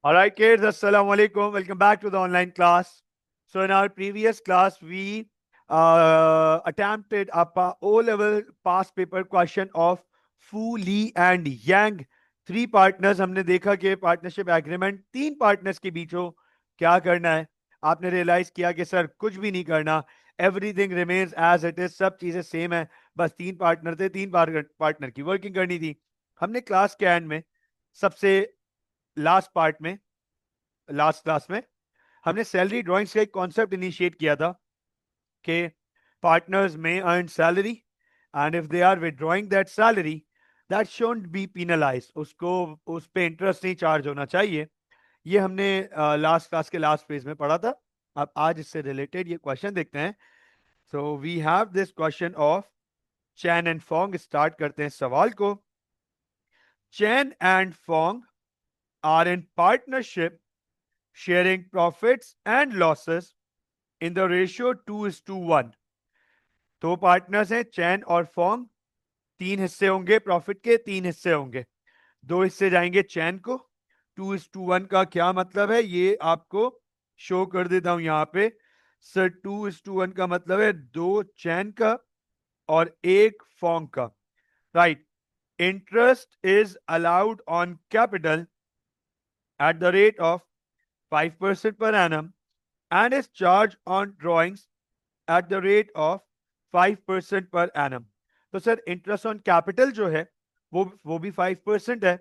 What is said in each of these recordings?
All right, kids, assalamu alaikum. Welcome back to the online class. So, in our previous class, we attempted a O-level past paper question of Fu, Lee and Yang. Three partners. हमने देखा कि partnership agreement तीन partners के बीच हो क्या करना है. आपने रियलाइज किया कि सर कुछ भी नहीं करना, everything remains as it is, सब चीजें सेम है, बस तीन पार्टनर थे, तीन पार्टनर की वर्किंग करनी थी. हमने क्लास के एंड में सबसे लास्ट पार्ट में लास्ट क्लास में हमने सैलरी ड्राइंग्स का एक कॉन्सेप्ट इनिशिएट किया था कि पार्टनर्स में earn salary and if they are withdrawing that salary that shouldn't be penalised, उसको उस पे इंटरेस्ट नहीं चार्ज होना चाहिए. ये हमने लास्ट क्लास के लास्ट पेज में पढ़ा था. अब आज इससे रिलेटेड ये क्वेश्चन देखते हैं. So we have this question of Chan and Fong. Start करते हैं सवाल को. Chan and Fong are in partnership sharing profits and losses in the ratio 2:1. दो पार्टनर्स हैं चैन और फोंग. तीन हिस्से होंगे प्रॉफिट के, तीन हिस्से होंगे. दो हिस्से जाएंगे चैन को. 2:1 का क्या मतलब है ये आपको शो कर देता हूं यहां पे. सर 2:1 का मतलब है दो चैन का और एक फोंग का. Right. Interest is allowed on capital at the rate of 5% per annum and is charged on drawings at the rate of 5% per annum. तो सर इंटरेस्ट ऑन कैपिटल जो है वो भी 5% है,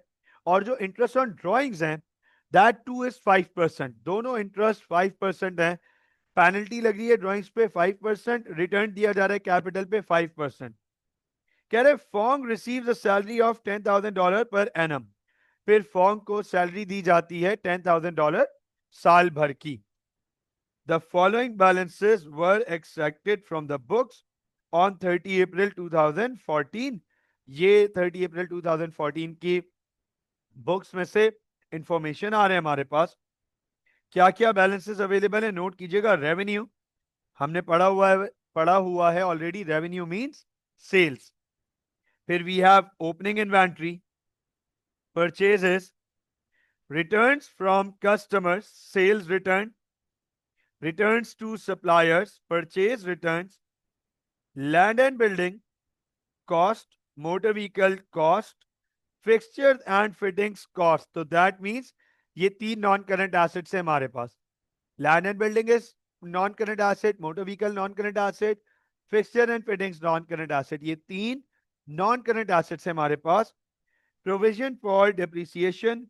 और जो इंटरेस्ट ऑन ड्रॉइंग्स हैं दैट टू इज 5%. दोनों इंटरेस्ट 5% है. पेनल्टी लग रही है ड्रॉइंग्स पे 5%, रिटर्न दिया जा रहा है कैपिटल पे 5%. कह रहे Fong receives a salary of $10,000 per annum. फिर फोंग को सैलरी दी जाती है $10,000 साल भर की. The following balances were extracted from the books on 30 April 2014. ये 30 अप्रैल 2014 की बुक्स में से इंफॉर्मेशन आ रहे हैं हमारे पास. क्या क्या बैलेंसेस अवेलेबल है नोट कीजिएगा. रेवेन्यू हमने पढ़ा हुआ है ऑलरेडी. Revenue means sales. फिर we have opening inventory, purchases, returns from customers, sales return, returns to suppliers, purchase returns, land and building cost, motor vehicle cost, fixtures and fittings cost. तो that means ये तीन non current assets है हमारे पास. Land and building is non current asset, motor vehicle non current asset, fixture and fittings non current asset. ये तीन non current assets है हमारे पास. Provision for depreciation,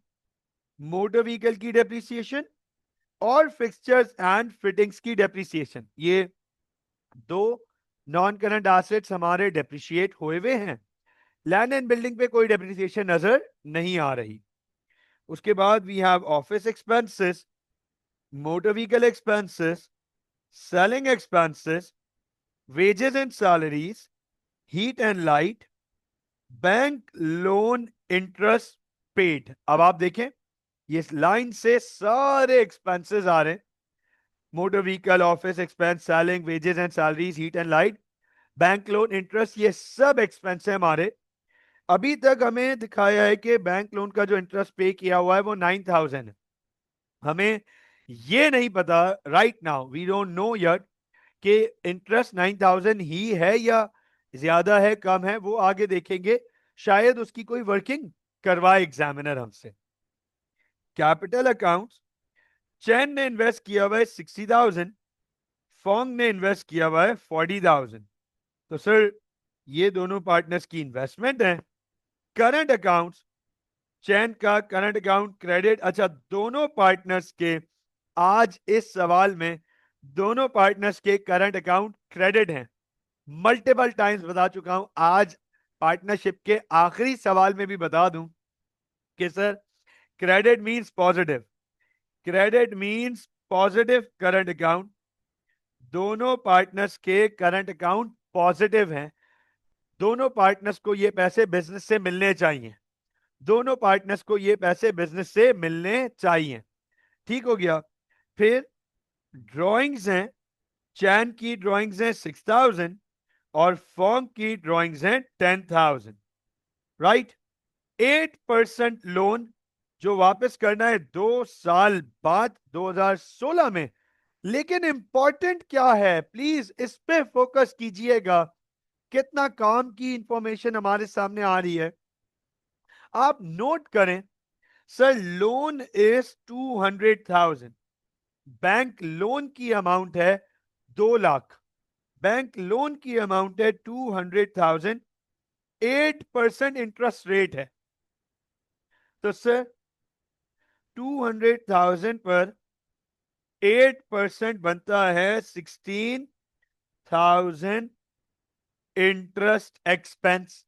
motor vehicle की डेप्रिसिएशन और फिक्सचर्स एंड फिटिंग्स की डेप्रिसिएशन. ये दो नॉन करंट एसेट्स हमारे डेप्रिशिएट हुए हुए हैं. लैंड एंड बिल्डिंग पे कोई डेप्रिसिएशन नजर नहीं आ रही. उसके बाद we have office expenses, motor vehicle expenses, selling expenses, wages and salaries, heat and light, bank loan interest paid. अब आप देखें ये लाइन से सारे एक्सपेंसेस आ रहे हैं. Motor vehicle, office expense, selling, wages and salaries, heat and light, bank loan interest, ये सब एक्सपेंस है हमारे. अभी तक हमें दिखाया है कि बैंक लोन का जो इंटरेस्ट पे किया हुआ है वो 9,000 है. हमें ये नहीं पता right now, we don't know yet कि इंटरेस्ट 9,000 ही है या ज्यादा है कम है. वो आगे देखेंगे, शायद उसकी कोई वर्किंग करवाए एग्जामिनर हमसे. कैपिटल अकाउंट्स, चैन ने इन्वेस्ट किया हुआ है 60,000, फोंग ने इन्वेस्ट किया हुआ है 40,000. तो सर ये दोनों पार्टनर्स की इन्वेस्टमेंट है. करंट अकाउंट्स, चैन का करंट अकाउंट क्रेडिट. अच्छा, दोनों पार्टनर्स के आज इस सवाल में दोनों पार्टनर्स के करंट अकाउंट क्रेडिट हैं. मल्टीपल टाइम्स बता चुका हूं, आज पार्टनरशिप के आखिरी सवाल में भी बता दूं कि sir credit means positive. Credit means positive current account. दोनों पार्टनर्स के करंट अकाउंट पॉजिटिव हैं. दोनों पार्टनर्स को ये पैसे बिजनेस से मिलने चाहिए. दोनों पार्टनर्स को ये पैसे बिजनेस से मिलने चाहिए. ठीक हो गया. फिर ड्राइंग्स हैं, चैन की ड्राइंग्स हैं 6,000 और फॉर्म की ड्राइंग्स हैं 10,000. राइट. 8% लोन जो वापस करना है 2 साल बाद 2016 में। लेकिन इंपॉर्टेंट क्या है, प्लीज इस पे फोकस कीजिएगा। कितना काम की इंफॉर्मेशन हमारे सामने आ रही है, आप नोट करें। Sir loan is 200,000, bank loan की अमाउंट है 2 लाख, बैंक लोन की अमाउंट है 200,000, 8% इंटरेस्ट रेट है। तो सर 200,000 पर 8% बनता है 16,000 इंटरेस्ट एक्सपेंस।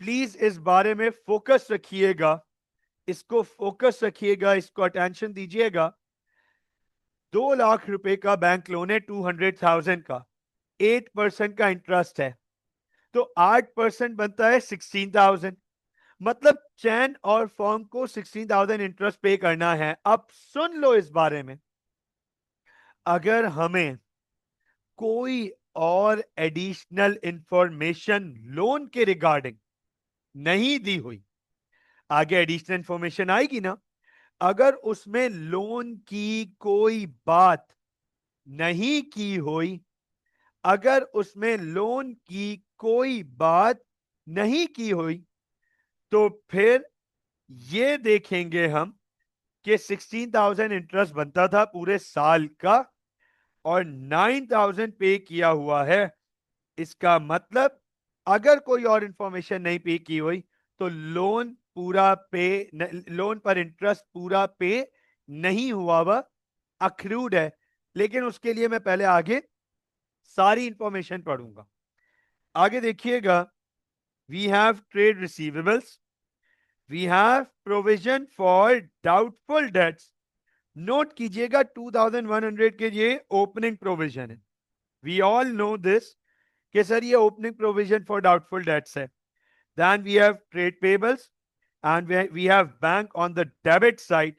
प्लीज इस बारे में फोकस रखिएगा, इसको फोकस रखिएगा, इसको अटेंशन दीजिएगा। 2 लाख रुपए का बैंक लोन है 200,000 का, 8% का इंटरेस्ट है, तो 8% बनता है 16,000। मतलब चैन और फॉर्म को 16,000 इंटरेस्ट पे करना है। अब सुन लो इस बारे में, अगर हमें कोई और एडिशनल इंफॉर्मेशन लोन के रिगार्डिंग नहीं दी हुई, आगे एडिशनल इंफॉर्मेशन आएगी ना, अगर उसमें लोन की कोई बात नहीं की हुई, अगर उसमें लोन की कोई बात नहीं की हुई, तो फिर ये देखेंगे हम कि 16,000 इंटरेस्ट बनता था पूरे साल का और 9,000 पे किया हुआ है। इसका मतलब अगर कोई और इंफॉर्मेशन नहीं पे की हुई तो लोन पूरा पे लोन पर इंटरेस्ट पूरा पे नहीं हुआ, वह अक्रूड है। लेकिन उसके लिए मैं पहले आगे सारी इंफॉर्मेशन पढ़ूंगा। आगे देखिएगा, we have trade receivables, we have provision for doubtful debts. Note कीजिएगा 2,100 के ये ओपनिंग प्रोविजन है। वी ऑल नो दिस कि सर ये opening provision for doubtful debts है। Then we have trade payables and we have bank on the debit side,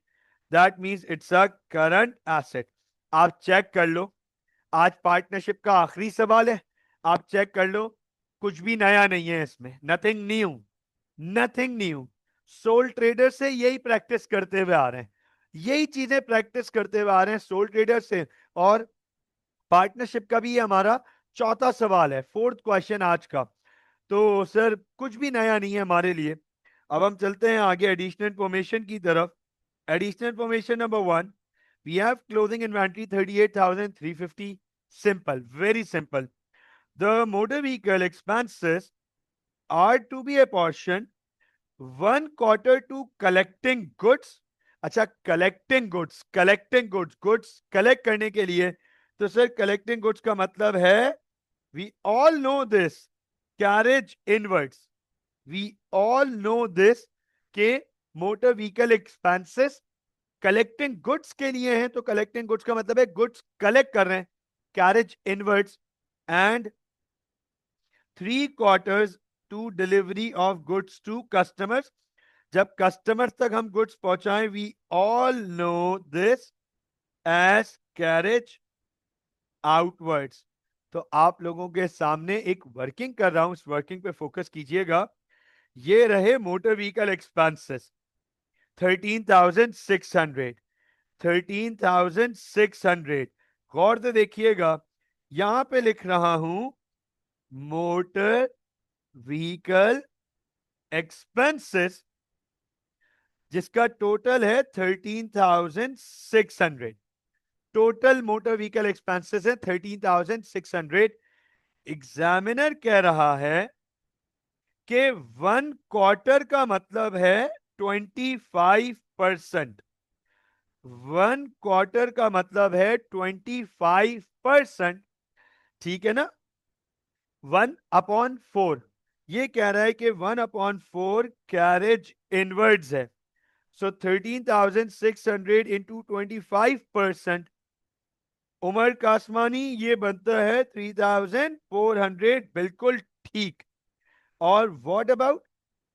that means it's a current asset। आप check कर लो, आज partnership का आखिरी सवाल है, आप चेक कर लो, कुछ भी नया नहीं है इसमें, nothing new, nothing new. Soul trader से यही प्रैक्टिस करते हुए आ रहे हैं, यही चीजें प्रैक्टिस करते हुए आ रहे हैं सोल ट्रेडर से। और पार्टनरशिप का भी ये हमारा चौथा सवाल है, फोर्थ क्वेश्चन आज का। तो सर कुछ भी नया नहीं है हमारे लिए। अब हम चलते हैं आगे एडिशनल इंफॉर्मेशन की तरफ। Additional information number 1, we have closing inventory 38,350। Simple, very simple. The motor vehicle expenses are to be apportion 1/4 to collecting goods. अच्छा, collecting goods, collecting goods, goods collect करने के लिए, तो सर कलेक्टिंग गुड्स का मतलब है, we all know this, carriage inwards. We all know this के motor vehicle expenses collecting goods के लिए हैं, तो कलेक्टिंग गुड्स का मतलब है गुड्स कलेक्ट कर रहे हैं, carriage inwards. And 3/4 to delivery of goods to customers. जब कस्टमर्स तक हम गुड्स पहुंचाएं, we all know this as carriage outwards. तो आप लोगों के सामने एक वर्किंग कर रहा हूं, इस वर्किंग पे फोकस कीजिएगा। ये रहे मोटर व्हीकल एक्सपेंसेस 13,600, 13,600। गौर से देखिएगा, यहां पे लिख रहा हूं मोटर व्हीकल एक्सपेंसेस, जिसका टोटल है 13,600। टोटल मोटर व्हीकल एक्सपेंसेस है 13,600। एग्जामिनर कह रहा है कि 1/4 का मतलब है 25%। 1/4 का मतलब है 25%, ठीक है ना। 1/4, ये कह रहा है कि 1/4 कैरेज इनवर्ड्स है। सो 13,600 इंटू 25%, उमर कासमानी ये बनता है 3,400, बिल्कुल ठीक। और what about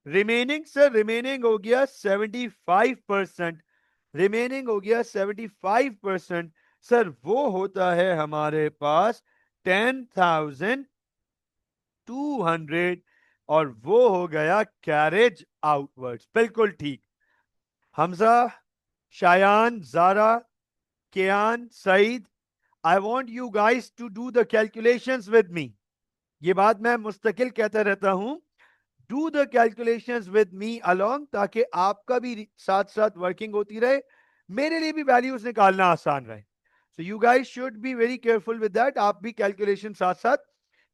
remaining? Sir remaining हो गया 75%, रिमेनिंग हो गया 75%। सर वो होता है हमारे पास 10,200, और वो हो गया कैरेज आउटवर्ड्स, बिल्कुल ठीक। Hamza, Shayan, Zara, Kian, Said, I want you guys to do the calculations with me. ये बात मैं मुस्तकिल कहता रहता हूं. Do the calculations with me along, ताकि आपका भी साथ साथ वर्किंग होती रहे, मेरे लिए भी वैल्यूज निकालना आसान रहे. So you guys should be very careful with that. आप भी कैलकुलेशन साथ साथ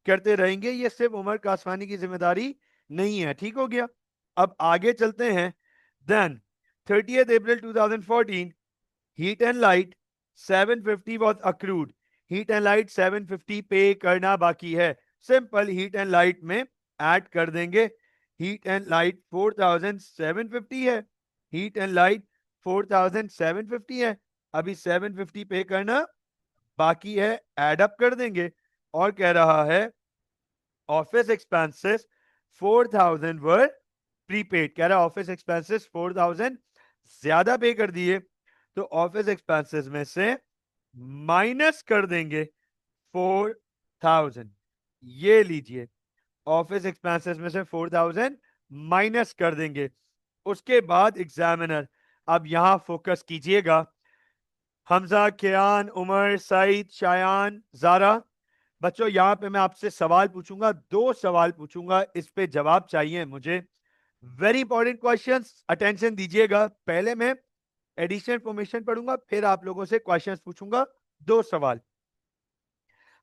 करते रहेंगे. ये सिर्फ उमर कासवानी की जिम्मेदारी नहीं है. ठीक हो गया. अब आगे चलते हैं. Then 30th April 2014, heat and light 750 was accrued. Heat and light 750 पे करना बाकी है. सिंपल हीट एंड लाइट में ऐड कर देंगे. हीट एंड लाइट 4750 है. हीट एंड लाइट 4750 है. अभी 750 पे करना बाकी है, एड अप कर देंगे. और कह रहा है ऑफिस एक्सपेंसेस 4000 वर प्रीपेड. कह रहा है ऑफिस एक्सपेंसेस 4000 ज्यादा पे कर दिए, तो ऑफिस एक्सपेंसेस में से माइनस कर देंगे 4000. ये लीजिए, ऑफिस एक्सपेंसेस में से 4000 माइनस कर देंगे. उसके बाद एग्जामिनर, अब यहां फोकस कीजिएगा. हमजा, कियान, उमर, सईद, शायान, जारा, बच्चों यहां पे मैं आपसे सवाल पूछूंगा, 2 सवाल पूछूंगा, इस पे जवाब चाहिए मुझे. वेरी इंपॉर्टेंट क्वेश्चंस, अटेंशन दीजिएगा. पहले मैं एडिशनल इंफॉर्मेशन पढ़ूंगा, फिर आप लोगों से क्वेश्चंस पूछूंगा. 2 सवाल.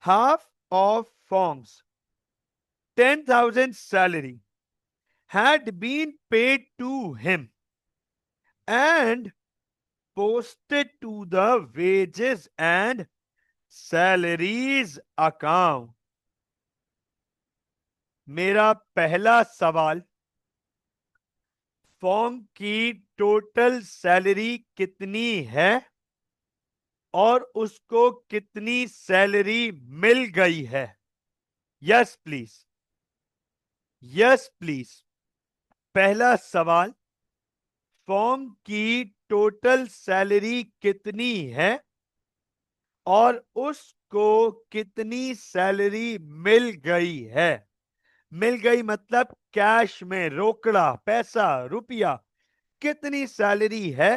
Half of forms 10,000 salary had been paid to him and posted to the wages and salaries account. मेरा पहला सवाल, फॉर्म की टोटल सैलरी कितनी है और उसको कितनी सैलरी मिल गई है? Yes please, yes please. पहला सवाल, फॉर्म की टोटल सैलरी कितनी है और उसको कितनी सैलरी मिल गई है? मिल गई मतलब कैश में, रोकड़ा, पैसा, रुपया. कितनी सैलरी है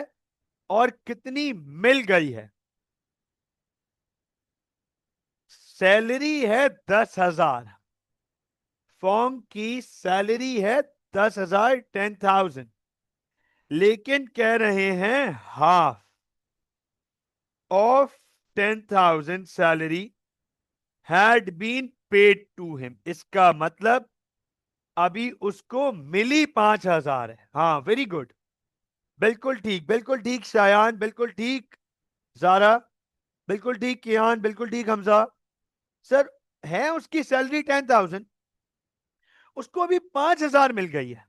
और कितनी मिल गई है? सैलरी है 10,000. फॉर्म की सैलरी है 10,000, 10,000. लेकिन कह रहे हैं half of 10,000 salary had been paid to him. इसका मतलब अभी उसको मिली 5,000 है. हाँ, वेरी गुड, बिल्कुल ठीक, बिल्कुल ठीक शायान, बिल्कुल ठीक जारा, बिल्कुल ठीक कियान, बिल्कुल ठीक हमजा. सर, है उसकी सैलरी 10,000, उसको अभी 5,000 मिल गई है.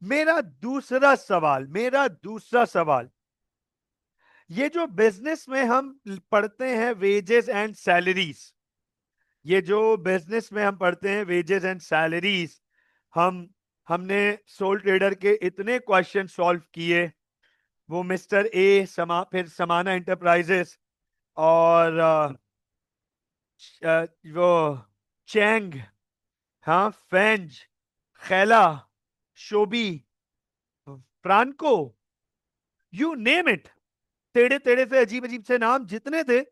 मेरा दूसरा सवाल, मेरा दूसरा सवाल, ये जो बिजनेस में हम पढ़ते हैं वेजेस एंड सैलरीज, ये जो बिजनेस में हम पढ़ते हैं वेजेस एंड सैलरीज, हमने सोल ट्रेडर के इतने क्वेश्चन सॉल्व किए. वो मिस्टर ए फिर समाना इंटरप्राइजेस और वो चैंग, हाँ, फेंज, खैला, Shobi, Franco, you name it. टेढ़े टेढ़े से अजीब अजीब से नाम जितने थे,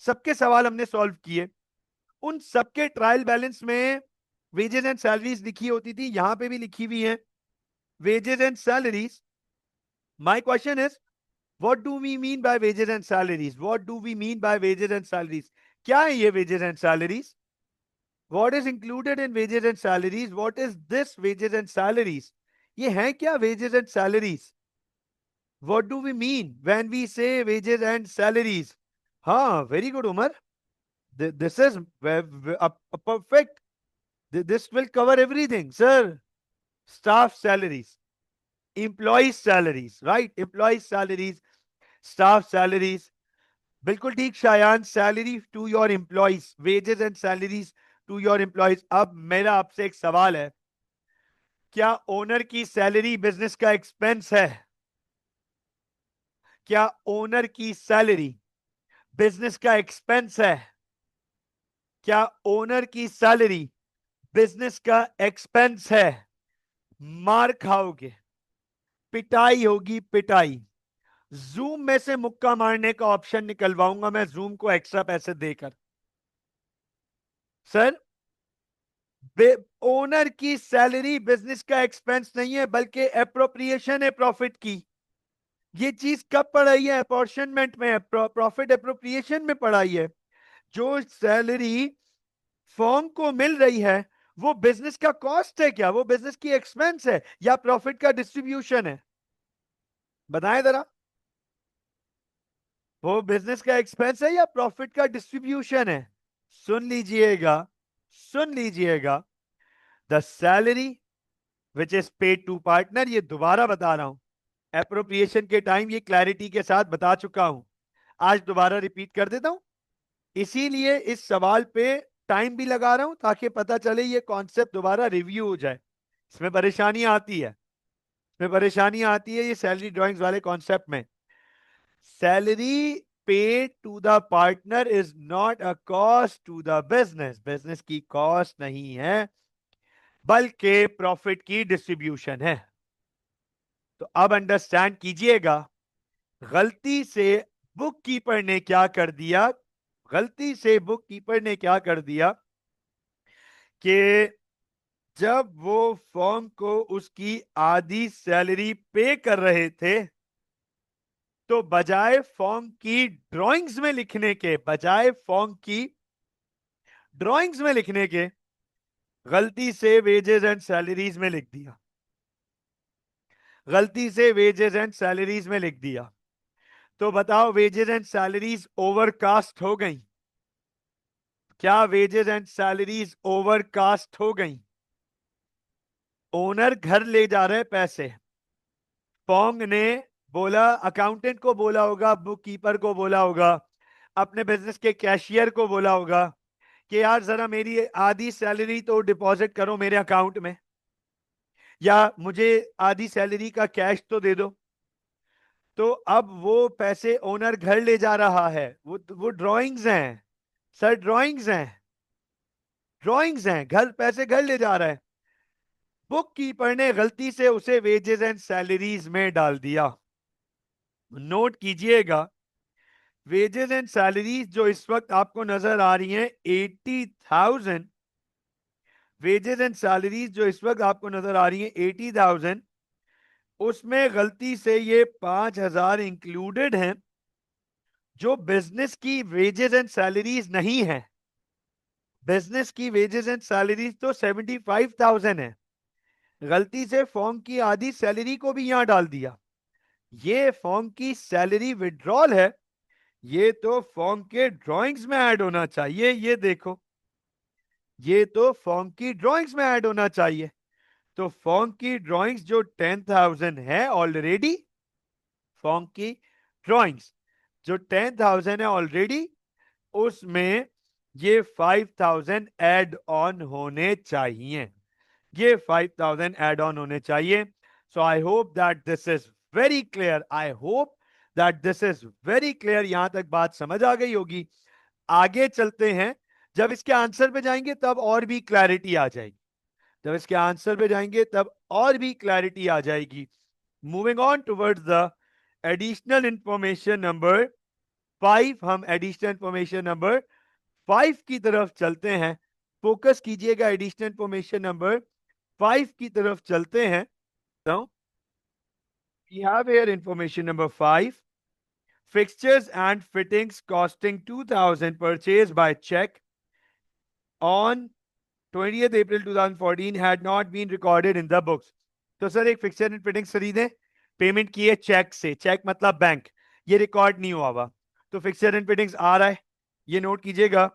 सबके सवाल हमने सॉल्व किए. उन सबके ट्रायल बैलेंस में वेजेस एंड सैलरीज लिखी होती थी, यहां पे भी लिखी हुई है wages and salaries. My question is, what do we mean by wages and salaries? What do we mean by wages and salaries? क्या है ये wages and salaries? What is included in wages and salaries? What is this wages and salaries? ये है क्या wages and salaries? What do we mean when we say wages and salaries? हाँ, very good Umar. This is a perfect. This will cover everything, sir. Staff salaries, employees salaries, right? Employees salaries, staff salaries. बिल्कुल ठीक Shayan. Salary to your employees, wages and salaries to your employees. अब मेरा आपसे एक सवाल है, क्या owner की सैलरी बिजनेस का एक्सपेंस है? क्या ओनर की सैलरी बिजनेस का एक्सपेंस है? क्या ओनर की सैलरी बिजनेस का एक्सपेंस है? मार खाओगे, पिटाई होगी, पिटाई। जूम में से मुक्का मारने का ऑप्शन निकलवाऊंगा मैं जूम को एक्स्ट्रा पैसे देकर। सर, ओनर की सैलरी बिजनेस का एक्सपेंस नहीं है, बल्कि एप्रोप्रिएशन है प्रॉफिट की। ये चीज कब पढ़ाई है? अपॉर्शनमेंट में, प्रॉफिट एप्रोप्रिएशन में पढ़ाई है। जो सैलरी फर्म को मिल रही है वो बिजनेस का कॉस्ट है क्या? वो बिजनेस की एक्सपेंस है या प्रॉफिट का डिस्ट्रीब्यूशन है? बताएं जरा, वो बिजनेस का एक्सपेंस है या प्रॉफिट का डिस्ट्रीब्यूशन है? सुन लीजिएगा, सुन लीजिएगा। The salary which is paid to partner, ये दोबारा बता रहा हूं, एप्रोप्रिएशन के टाइम ये क्लैरिटी के साथ बता चुका हूं, आज दोबारा रिपीट कर देता हूं। इसीलिए इस सवाल पे टाइम भी लगा रहा हूं ताकि पता चले ये कॉन्सेप्ट दोबारा रिव्यू हो जाए। इसमें परेशानी आती है, इसमें परेशानी आती है ये सैलरी ड्राइंग्स वाले कॉन्सेप्ट में। Salary paid to the partner is not a cost to the business, business की कॉस्ट नहीं है बल्कि प्रॉफिट की डिस्ट्रीब्यूशन है। तो अब अंडरस्टैंड कीजिएगा, गलती से बुक कीपर ने क्या कर दिया, गलती से बुक कीपर ने क्या कर दिया कि जब वो फर्म को उसकी आधी सैलरी पे कर रहे थे तो बजाय फॉर्म की ड्राइंग्स में लिखने के, बजाय फॉर्म की ड्राइंग्स में लिखने के, गलती से वेजेस एंड सैलरीज में लिख दिया, गलती से वेजेस एंड सैलरीज में लिख दिया। तो बताओ, वेजेस एंड सैलरीज ओवरकास्ट हो गई? क्या वेजेस एंड सैलरीज ओवरकास्ट हो गई? ओनर घर ले जा रहे पैसे, पोंग ने बोला, अकाउंटेंट को बोला होगा, बुक कीपर को बोला होगा, अपने बिजनेस के कैशियर को बोला होगा कि यार जरा मेरी आधी सैलरी तो डिपॉजिट करो मेरे अकाउंट में, या मुझे आधी सैलरी का कैश तो दे दो। तो अब वो पैसे ओनर घर ले जा रहा है, वो ड्राइंग्स हैं सर, ड्राइंग्स हैं, ड्राइंग्स हैं, घर पैसे घर ले जा रहा है। बुक कीपर ने गलती से उसे वेजेस एंड सैलरीज में डाल दिया। नोट कीजिएगा, वेजेस एंड सैलरीज जो इस वक्त आपको नजर आ रही हैं 80,000, वेजेस एंड सैलरीज जो इस वक्त आपको नजर आ रही हैं 80,000, उसमें गलती से ये 5,000 इंक्लूडेड हैं जो बिजनेस की वेजेस एंड सैलरीज नहीं है। बिजनेस की वेजेस एंड सैलरीज तो 75,000 है, गलती से फॉर्म की आधी सैलरी को भी यहां डाल दिया। ये फॉर्म की सैलरी विड्रॉल है, ये तो फॉर्म के ड्राइंग्स में ऐड होना चाहिए। ये देखो, ये तो फॉर्म की ड्राइंग्स में ऐड होना चाहिए। तो फॉर्म की ड्राइंग्स जो 10,000 है ऑलरेडी, फॉर्म की ड्राइंग्स जो 10,000 है ऑलरेडी, उसमें ये 5,000 ऐड ऑन होने चाहिए, ये 5,000 ऐड ऑन होने चाहिए। So I hope that this is very clear, I hope that this is very clear. यहां तक बात समझ आ गई होगी। आगे चलते हैं, जब इसके आंसर पे जाएंगे तब और भी क्लैरिटी आ जाएगी, जब इसके आंसर पे जाएंगे तब और भी क्लैरिटी आ जाएगी। Moving on towards the additional information number 5, हम एडिशनल इंफॉर्मेशन नंबर 5 की तरफ चलते हैं। फोकस कीजिएगा, एडिशनल इंफॉर्मेशन नंबर 5 की तरफ चलते हैं। तो we have here information number 5, fixtures and fittings costing 2,000 purchased by check on 20th April 2014 had not been recorded in the books। तो सर एक फिक्सचर एंड फिटिंग्स खरीदे, पेमेंट किए चेक से, चेक मतलब बैंक, ये रिकॉर्ड नहीं हुआ हुआ, तो फिक्सचर एंड फिटिंग्स आ रहा है। ये नोट कीजिएगा,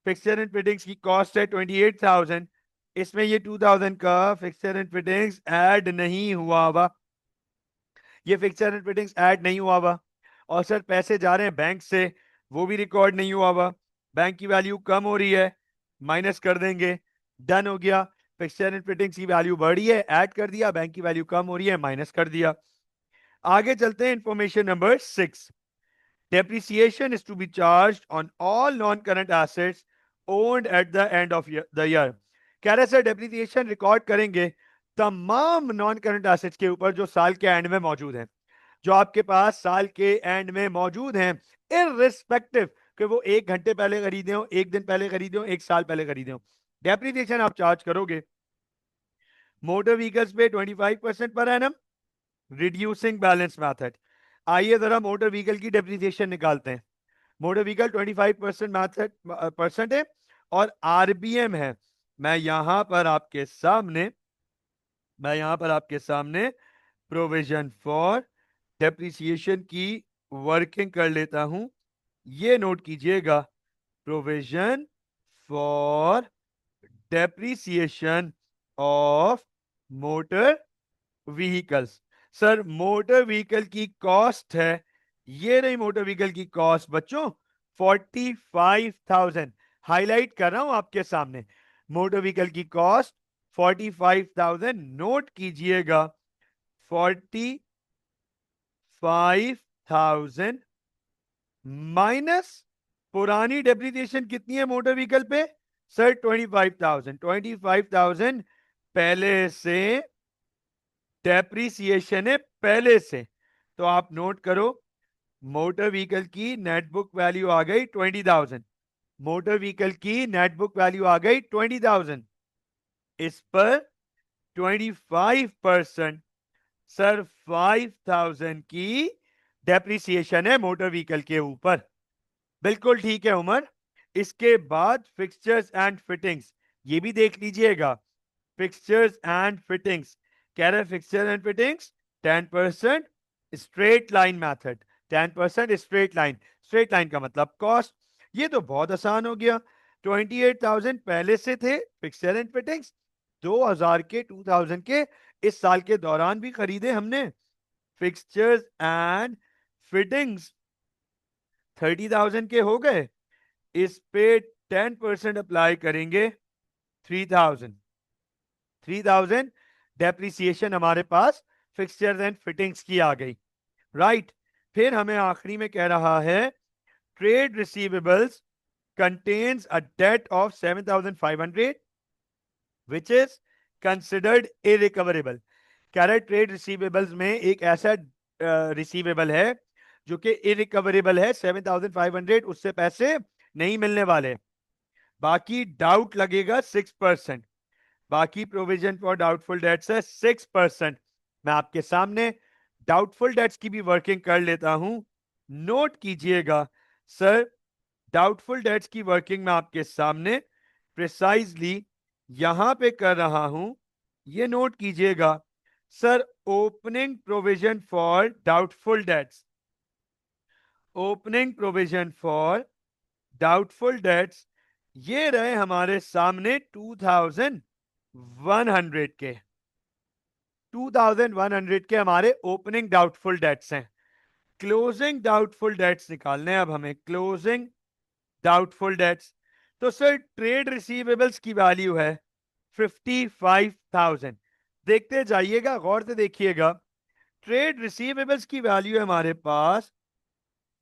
फिक्सचर एंड फिटिंग्स की कॉस्ट है 28,000, इसमें ये 2,000 का फिक्सचर एंड फिटिंग्स ऐड नहीं हुआ हुआ, ये फिक्सचर एंड फिटिंग्स ऐड नहीं हुआ हुआ। और सर पैसे जा रहे हैं बैंक से, वो भी रिकॉर्ड नहीं हुआ हुआ, बैंक की वैल्यू कम हो रही है, माइनस कर देंगे, डन हो गया। फिक्सचर एंड फिटिंग्स की वैल्यू बढ़ी है, ऐड कर दिया, बैंक की वैल्यू कम हो रही है, माइनस कर दिया। आगे चलते हैं, information number 6, depreciation is to be charged on all non-current assets owned at the end of the year। कह रहे सर डेप्रिसिएशन रिकॉर्ड करेंगे तमाम नॉन करंट एसेट्स के ऊपर जो साल के एंड में मौजूद हैं, जो आपके पास साल के एंड में मौजूद हैं, इररिस्पेक्टिव कि वो 1 घंटे पहले खरीदे हो, 1 दिन पहले खरीदे हो, 1 साल पहले खरीदे हो, डेप्रिसिएशन आप चार्ज करोगे। मोटर व्हीकल्स पे 25% per annum, reducing balance method. आइए जरा मोटर व्हीकल की डेप्रिसिएशन निकालते हैं। मोटर व्हीकल 25% मैथड परसेंट है और आरबीएम है। मैं यहां पर आपके सामने प्रोविजन फॉर डेप्रिसिएशन की वर्किंग कर लेता हूं। ये नोट कीजिएगा, provision for depreciation of motor vehicles. Sir motor vehicle की कॉस्ट है, ये रही मोटर व्हीकल की कॉस्ट बच्चों, 45,000। हाईलाइट कर रहा हूं आपके सामने, मोटर व्हीकल की कॉस्ट 45,000। नोट कीजिएगा 45,000 माइनस पुरानी डेप्रिसिएशन कितनी है मोटर व्हीकल पे सर? 25,000। 25,000 पहले से डेप्रिसिएशन है, पहले से। तो आप नोट करो, मोटर व्हीकल की नेट बुक वैल्यू आ गई 20,000। मोटर व्हीकल की नेट बुक वैल्यू आ गई 20,000। इस पर 25% सर 5,000 की डेप्रिसिएशन है मोटर व्हीकल के ऊपर। बिल्कुल ठीक है उमर। इसके बाद फिक्सचर्स एंड फिटिंग्स, ये भी देख लीजिएगा। फिक्सचर्स एंड फिटिंग्स कह रहे, fixture and fittings 10% straight line method. 10% straight line, straight line का मतलब कॉस्ट। ये तो बहुत आसान हो गया। 28,000 पहले से थे फिक्सचर एंड फिटिंग्स, 2000 के 2000 के इस साल के दौरान भी खरीदे हमने। फिक्सचर्स एंड फिटिंग्स 30,000 के हो गए। इस पे 10% अप्लाई करेंगे, 3,000। 3,000 डेप्रिसिएशन हमारे पास फिक्सचर्स एंड फिटिंग्स की आ गई, राइट। फिर हमें आखिरी में कह रहा है trade receivables contains a debt of 7,500 which is considered irrecoverable. कह रहे ट्रेड रिसीवेबल्स में एक ऐसा रिसीवेबल है जो कि इरिकवरेबल है, 7,500, उससे पैसे नहीं मिलने वाले। बाकी डाउट लगेगा 6%। बाकी प्रोविजन फॉर डाउटफुल डेट्स है 6%। मैं आपके सामने डाउटफुल डेट्स की भी वर्किंग कर लेता हूं, नोट कीजिएगा। सर डाउटफुल डेट्स की वर्किंग मैं आपके सामने प्रिसाइजली यहां पे कर रहा हूं, ये नोट कीजिएगा। Sir opening provision for doubtful dates, opening provision for doubtful dates ये रहे हमारे सामने 2,100 के। 2,100 के हमारे ओपनिंग डाउटफुल डेट्स हैं। क्लोजिंग डाउटफुल डेट्स निकालने हैं अब हमें, क्लोजिंग डाउटफुल डेट्स। तो सर ट्रेड रिसीवेबल्स की वैल्यू है 55,000। देखते जाइएगा, गौर से देखिएगा। ट्रेड रिसीवेबल्स की वैल्यू है हमारे पास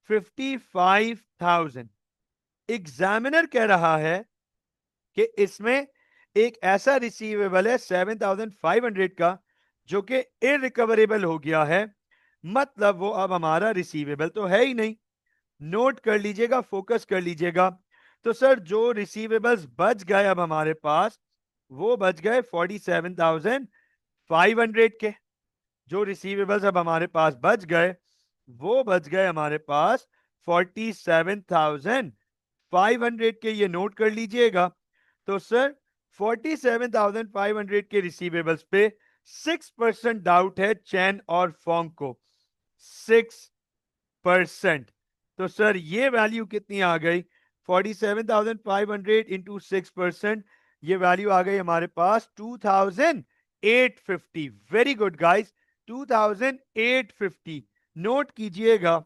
55,000। एग्जामिनर कह रहा है कि इसमें एक ऐसा रिसीवेबल है 7,500 का जो कि इरिकवरेबल हो गया है, मतलब वो अब हमारा रिसीवेबल तो है ही नहीं। नोट कर लीजिएगा, फोकस कर लीजिएगा। तो सर जो रिसीवेबल्स बच गए अब हमारे पास, वो बच गए 47,500 के। जो रिसीवेबल्स अब हमारे पास बच गए, वो बच गए हमारे पास 47,500 के। ये नोट कर लीजिएगा। तो सर 47,500 के रिसीवेबल्स पे 6% डाउट है चैन और फॉन्ग को, 6%। तो सर ये वैल्यू कितनी आ गई? 47,500 इंटू 6%, ये वैल्यू आ गई हमारे पास 2,850। वेरी गुड गाइस, 2,850 नोट कीजिएगा।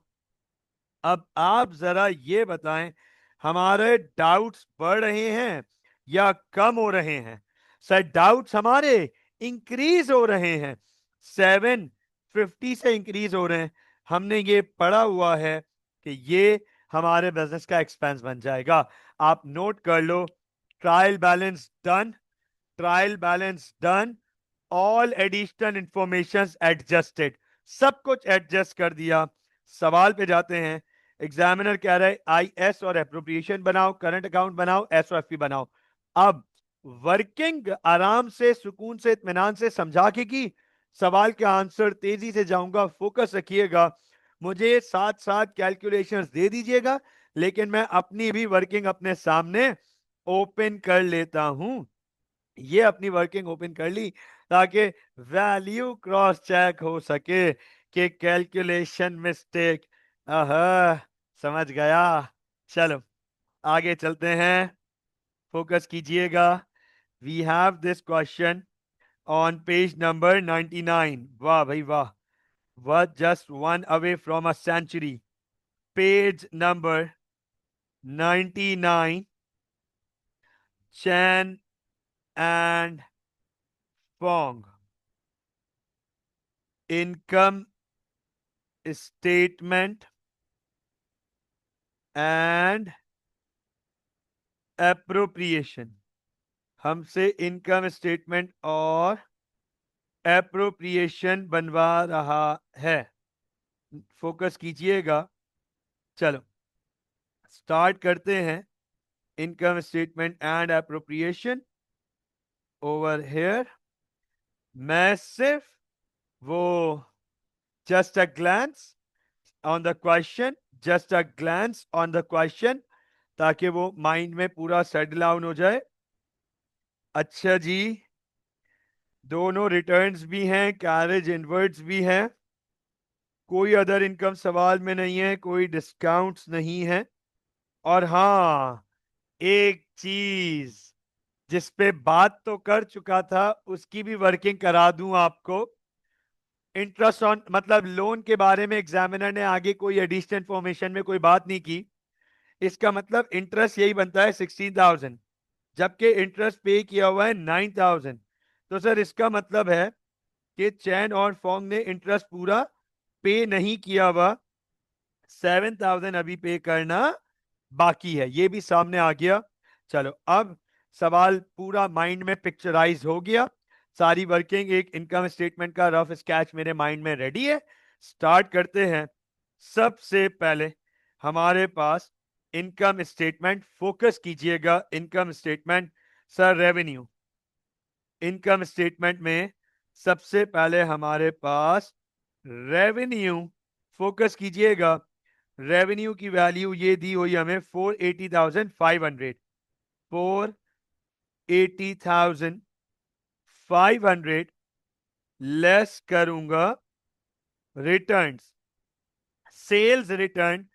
अब आप जरा ये बताएं, हमारे डाउट्स बढ़ रहे हैं या कम हो रहे हैं? सर डाउट्स हमारे इंक्रीज हो रहे हैं, 750 से इंक्रीज हो रहे हैं। हमने ये पढ़ा हुआ है कि ये हमारे बिजनेस का एक्सपेंस बन जाएगा। आप नोट कर लो, trial balance done, trial balance done, all additional information adjusted, सब कुछ एडजस्ट कर दिया। सवाल पे जाते हैं। एग्जामिनर कह रहा है IS और एप्रोप्रिएशन बनाओ, करंट अकाउंट बनाओ, SOFP बनाओ। अब वर्किंग आराम से, सुकून से, इत्मीनान से समझा के की। सवाल के आंसर तेजी से जाऊंगा, फोकस रखिएगा। मुझे साथ साथ कैलकुलेशंस दे दीजिएगा, लेकिन मैं अपनी भी वर्किंग अपने सामने ओपन कर लेता हूं। ये अपनी वर्किंग ओपन कर ली ताकि वैल्यू क्रॉस चेक हो सके कि कैलकुलेशन मिस्टेक। समझ गया। चलो आगे चलते हैं, फोकस कीजिएगा। We have this question on page number 99। वाह भाई वाह, was just one away from a century. Page number 99, Chen and Fong. Income statement and appropriation. हमसे इनकम स्टेटमेंट और एप्रोप्रिएशन बनवा रहा है। फोकस कीजिएगा। चलो स्टार्ट करते हैं। Income statement and appropriation over here. मैं सिर्फ वो just a glance on the question, just a glance on the question, ताकि वो माइंड में पूरा सेटल डाउन हो जाए। अच्छा जी, दोनों रिटर्न्स भी हैं, कैरेज इनवर्ड्स भी हैं, कोई अदर इनकम सवाल में नहीं है, कोई डिस्काउंट्स नहीं है। और हाँ, एक चीज जिस पे बात तो कर चुका था उसकी भी वर्किंग करा दूं आपको। इंटरेस्ट ऑन मतलब लोन के बारे में एग्जामिनर ने आगे कोई एडिशनल इंफॉर्मेशन में कोई बात नहीं की। इसका मतलब इंटरेस्ट यही बनता है 16,000, जबकि इंटरेस्ट पे किया हुआ है 9,000। तो सर इसका मतलब है कि चैन और फोंग ने इंटरेस्ट पूरा पे नहीं किया हुआ, 7,000 अभी पे करना बाकी है। ये भी सामने आ गया। चलो अब सवाल पूरा माइंड में पिक्चराइज हो गया। सारी वर्किंग, एक इनकम स्टेटमेंट का रफ स्केच मेरे माइंड में रेडी है। स्टार्ट करते हैं। सबसे पहले हमारे पास इनकम स्टेटमेंट, फोकस कीजिएगा। Income statement sir, revenue. Income statement में सबसे पहले हमारे पास रेवेन्यू, फोकस कीजिएगा। रेवेन्यू की वैल्यू ये दी हुई हमें 480,500, 480,500 लेस करूंगा returns, sales return,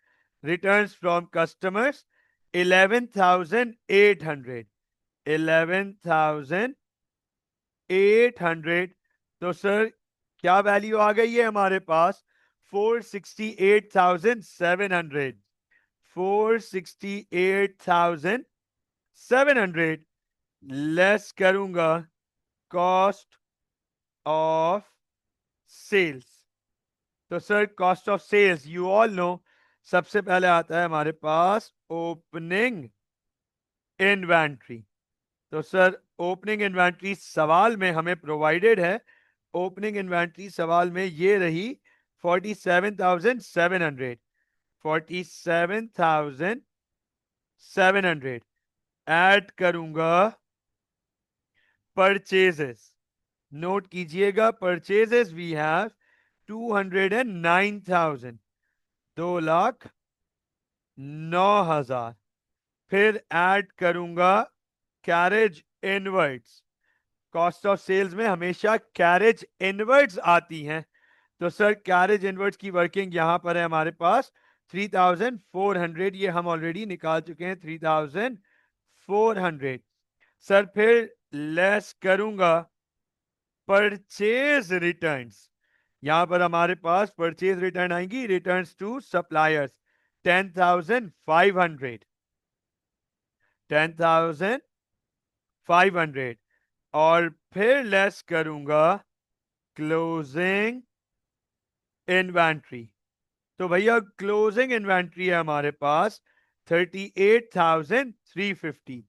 returns from customers 11,800, 11,800। तो सर क्या वैल्यू आ गई है हमारे पास? 468,700, 468,700 लेस करूंगा कॉस्ट ऑफ सेल्स। तो sir cost of sales you all know, सबसे पहले आता है हमारे पास ओपनिंग इन्वेंट्री। तो सर ओपनिंग इन्वेंट्री सवाल में हमें प्रोवाइडेड है। ओपनिंग इन्वेंट्री सवाल में ये रही 47,700, 47,700 ऐड करूंगा परचेजेस। नोट कीजिएगा, परचेजेस वी हैव 209,000, 2,09,000। फिर ऐड करूंगा carriage inwards. Cost of sales में हमेशा कैरेज इनवर्ड्स आती हैं। तो सर कैरेज इनवर्ड्स की वर्किंग यहां पर है हमारे पास 3,400, ये हम ऑलरेडी निकाल चुके हैं 3,400। सर फिर लेस करूंगा परचेज रिटर्न्स। यहां पर हमारे पास परचेज रिटर्न आएंगी, रिटर्न्स टू सप्लायर्स 10,500, 10,500। और फिर लेस करूंगा क्लोजिंग इन्वेंट्री। तो भैया क्लोजिंग इन्वेंट्री है हमारे पास 38,350,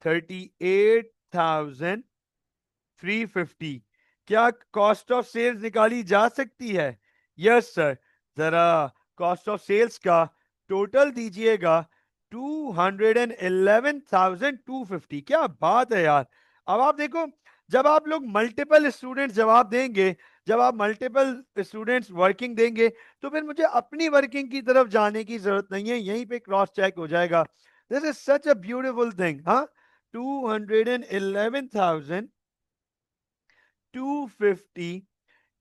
38,350। क्या कॉस्ट ऑफ सेल्स निकाली जा सकती है? Yes sir. जरा कॉस्ट ऑफ सेल्स का टोटल दीजिएगा 211,250। क्या बात है यार। अब आप देखो, जब आप लोग मल्टीपल स्टूडेंट्स जवाब देंगे, जब आप मल्टीपल स्टूडेंट्स वर्किंग देंगे, तो फिर मुझे अपनी वर्किंग की तरफ जाने की जरूरत नहीं है, यहीं पे क्रॉस चेक हो जाएगा। This is such a beautiful thing. हाँ, 211,250,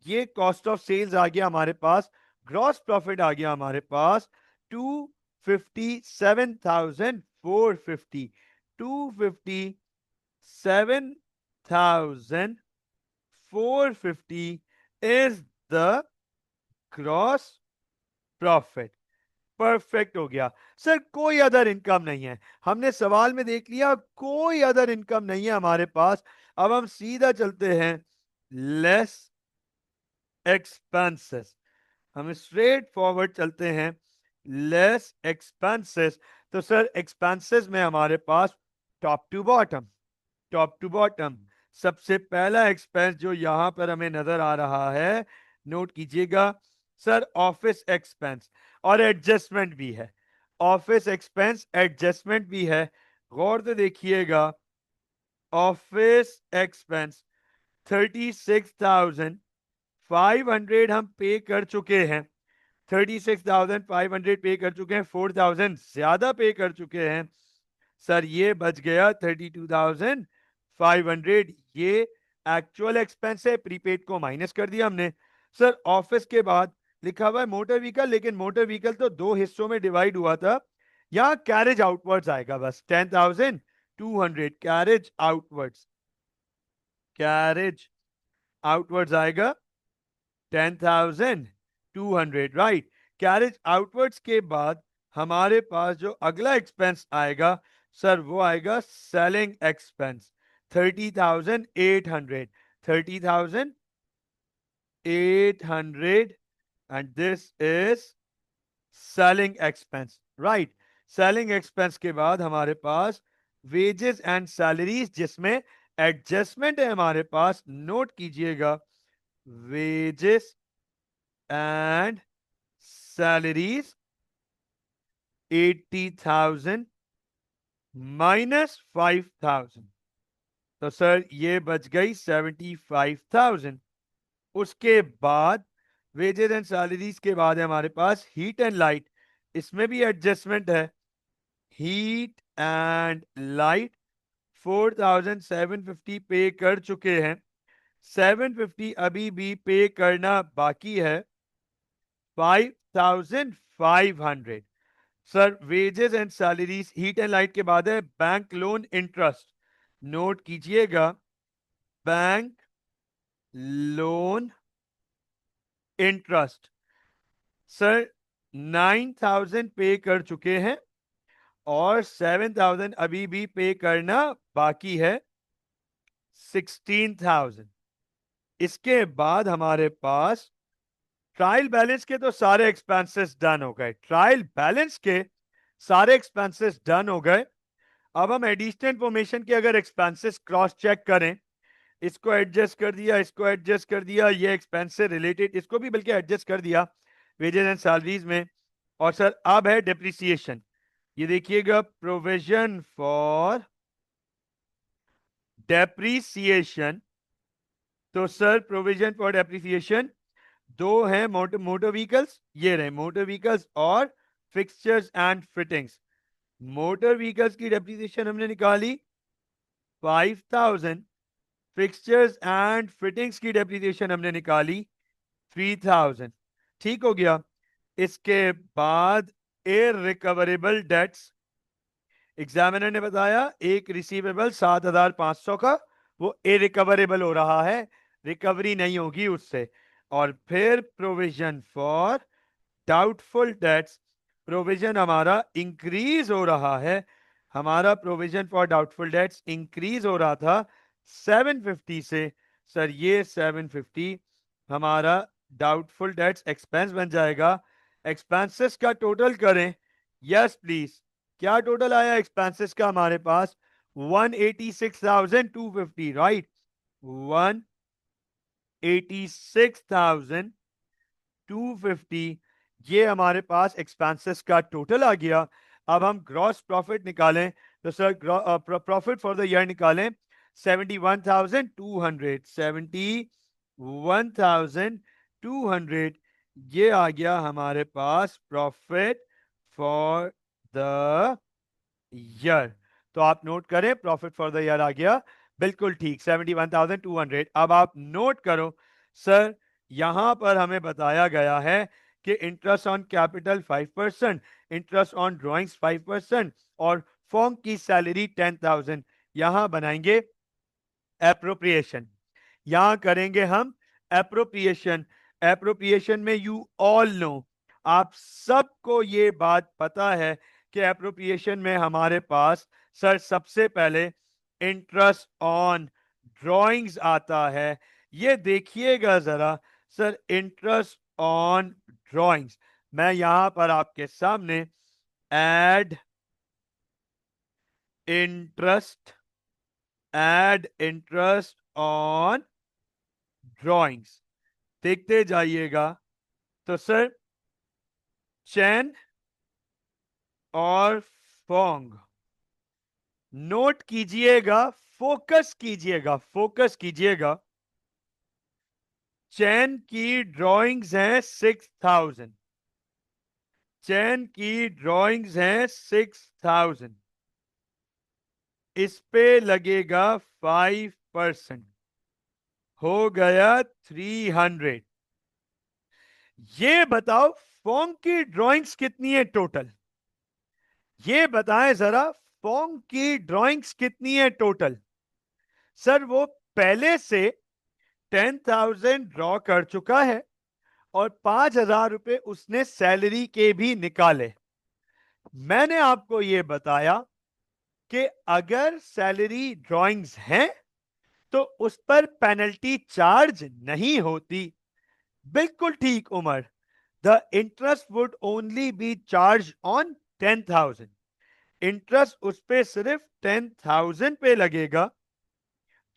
ये कॉस्ट ऑफ सेल्स आ गया हमारे पास। ग्रॉस प्रॉफिट आ गया हमारे पास 257,450। 257,450 is the gross profit. Perfect हो गया सर। कोई अदर इनकम नहीं है, हमने सवाल में देख लिया, कोई अदर इनकम नहीं है हमारे पास। अब हम सीधा चलते हैं लेस एक्सपेंसेस। हम स्ट्रेट फॉरवर्ड चलते हैं, लेस एक्सपेंसेस। तो सर एक्सपेंसेस में हमारे पास top to bottom, top to bottom सबसे पहला एक्सपेंस जो यहां पर हमें नजर आ रहा है, नोट कीजिएगा सर, ऑफिस एक्सपेंस। और एडजस्टमेंट भी है, ऑफिस एक्सपेंस एडजस्टमेंट भी है। गौर से देखिएगा, ऑफिस एक्सपेंस 36,500 हम पे कर चुके हैं। 36,500 पे कर चुके हैं, 4,000 ज्यादा पे कर चुके हैं। सर ये बच गया 32,500। ये एक्चुअल एक्सपेंस है, प्रीपेड को माइनस कर दिया हमने। सर ऑफिस के बाद लिखा हुआ है मोटर व्हीकल, लेकिन मोटर व्हीकल तो दो हिस्सों में डिवाइड हुआ था। यहां कैरेज आउटवर्ड्स आएगा बस 10,200। कैरेज आउटवर्ड्स, कैरेज आउटवर्ड्स आएगा 10,200, राइट। कैरेज आउटवर्ड्स के बाद हमारे पास जो अगला एक्सपेंस आएगा सर, वो आएगा selling expense 30,800। 30,800, and this is selling expense, right. Selling expense के बाद हमारे पास वेजेस एंड सैलरीज, जिसमें एडजस्टमेंट है हमारे पास। नोट कीजिएगा, वेजेस एंड सैलरीज 80,000 माइनस 5,000। तो सर ये बच गई 75,000। उसके बाद वेजेस एंड सैलरीज के बाद है हमारे पास हीट एंड लाइट, इसमें भी एडजस्टमेंट है। हीट एंड लाइट 4,750 पे कर चुके हैं, 750 अभी भी पे करना बाकी है, 5,500। Sir wages and salaries heat and light के बाद है बैंक लोन इंटरेस्ट। नोट कीजिएगा, बैंक लोन इंटरेस्ट सर 9,000 पे कर चुके हैं और 7,000 अभी भी पे करना बाकी है, 16,000। इसके बाद हमारे पास ट्रायल बैलेंस के तो सारे एक्सपेंसेस डन हो गए, ट्रायल बैलेंस के सारे एक्सपेंसेस डन हो गए। अब हम एडिशनल इंफॉर्मेशन के अगर एक्सपेंसेस क्रॉस चेक करें, इसको एडजस्ट कर दिया, इसको एडजस्ट कर दिया, ये एक्सपेंस से रिलेटेड इसको भी बल्कि एडजस्ट कर दिया वेजेस एंड सैलरीज में। और सर अब है डेप्रिसिएशन, ये देखिएगा, प्रोविजन फॉर डेप्रिसिएशन। तो सर प्रोविजन फॉर डेप्रिसिएशन दो हैं, मोटर व्हीकल्स, ये रहे मोटर व्हीकल्स और fixtures and fittings. Motor vehicles की डेप्रिसिएशन हमने निकाली 5,000, फिक्सचर्स एंड फिटिंग्स की डेप्रिसिएशन हमने निकाली 3,000। ठीक हो गया। इसके बाद इररिकवरेबल डेट्स, एग्जामिनर ने बताया एक रिसीवेबल 7,500 का, वो इरिकवरेबल हो रहा है, रिकवरी नहीं होगी उससे। और फिर provision for doubtful dates, provision हमारा इंक्रीज हो रहा है। हमारा provision for doubtful dates increase हो रहा था 750 से। सर ये 750 हमारा डाउटफुल डेट्स एक्सपेंस बन जाएगा। एक्सपेंसेस का टोटल करें, यस प्लीज। क्या टोटल आया एक्सपेंसेस का हमारे पास? 186,250, राइट। 86,250 ये हमारे पास एक्सपेंसेस का टोटल आ गया। अब हम ग्रॉस प्रॉफिट निकालें तो sir profit for the year निकालें 71,200 71,200 ये आ गया हमारे पास प्रॉफिट फॉर द ईयर। तो आप नोट करें प्रॉफिट फॉर द ईयर आ गया, बिल्कुल ठीक 71,200। अब आप नोट करो सर यहां पर हमें बताया गया है कि interest on capital 5%, interest on drawings 5% और फॉर्म की सैलरी 10,000। यहां बनाएंगे एप्रोप्रिएशन, यहां करेंगे हम एप्रोप्रिएशन। एप्रोप्रिएशन में यू ऑल नो, आप सबको ये बात पता है कि एप्रोप्रिएशन में हमारे पास सर सबसे पहले इंटरेस्ट ऑन ड्राइंग्स आता है। ये देखिएगा जरा सर, इंटरेस्ट ऑन ड्राइंग्स मैं यहां पर आपके सामने एड इंटरेस्ट ऑन ड्राइंग्स देखते जाइएगा। तो सर चैन और फोंग नोट कीजिएगा, फोकस कीजिएगा, फोकस कीजिएगा। चैन की ड्राइंग्स हैं 6,000, चैन की ड्राइंग्स हैं 6,000, इस पे लगेगा 5%, हो गया 300। ये बताओ फोंग की ड्राइंग्स कितनी है टोटल, ये बताएं जरा फोंग की ड्राइंग्स कितनी है टोटल। सर वो पहले से 10,000 ड्रॉ कर चुका है और 5,000 रुपए उसने सैलरी के भी निकाले। मैंने आपको यह बताया कि अगर सैलरी ड्राइंग्स हैं तो उस पर पेनल्टी चार्ज नहीं होती। बिल्कुल ठीक Umar, the interest would only be charged on 10,000, interest उस पे सिर्फ 10,000 पे लगेगा।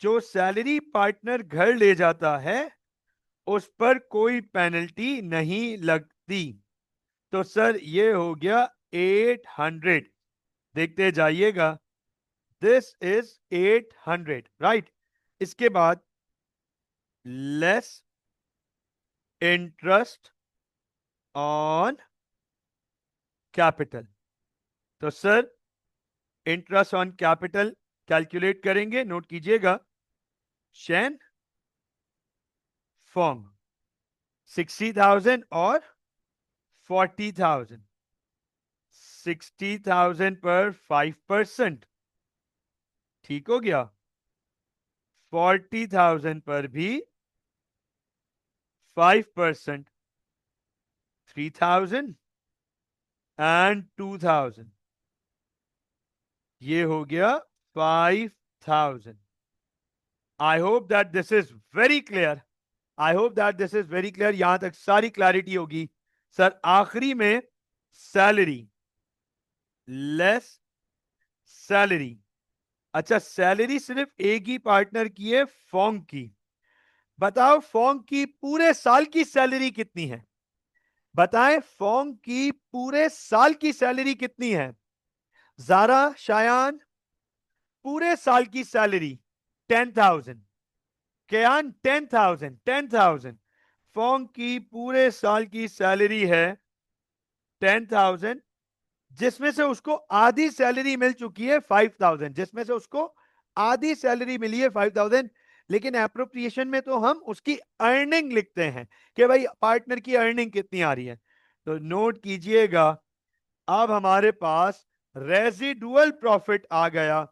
जो सैलरी पार्टनर घर ले जाता है उस पर कोई पेनल्टी नहीं लगती। तो सर ये हो गया 800, देखते जाइएगा, दिस इज 800 राइट। इसके बाद लेस इंटरेस्ट ऑन कैपिटल। तो sir interest on capital calculate करेंगे, नोट कीजिएगा, शैन फॉर्म 60,000 और 40,000, 60,000 पर 5%, ठीक हो गया। 40,000 पर भी 5%, 3,000 एंड 2,000, ये हो गया 5,000। आई hope that this is very clear, I hope that this is very clear, यहां तक सारी क्लैरिटी होगी। सर आखिरी में सैलरी लेस सैलरी, अच्छा सैलरी सिर्फ एक ही पार्टनर की है फोंग की। बताओ फोंग की पूरे साल की सैलरी कितनी है, बताएं फोंग की पूरे साल की सैलरी कितनी है। जारा शायान, पूरे साल की सैलरी 10,000, कयान 10,000, 10,000, फोंग की पूरे साल की सैलरी है 10,000, जिसमें से उसको आधी सैलरी मिल चुकी है 5,000, जिसमें से उसको आधी सैलरी मिली है 5,000। लेकिन एप्रोप्रिएशन में तो हम उसकी अर्निंग लिखते हैं कि भाई पार्टनर की अर्निंग कितनी आ रही है। तो नोट कीजिएगा, अब हमारे पास रेजिडुअल प्रॉफिट आ गया,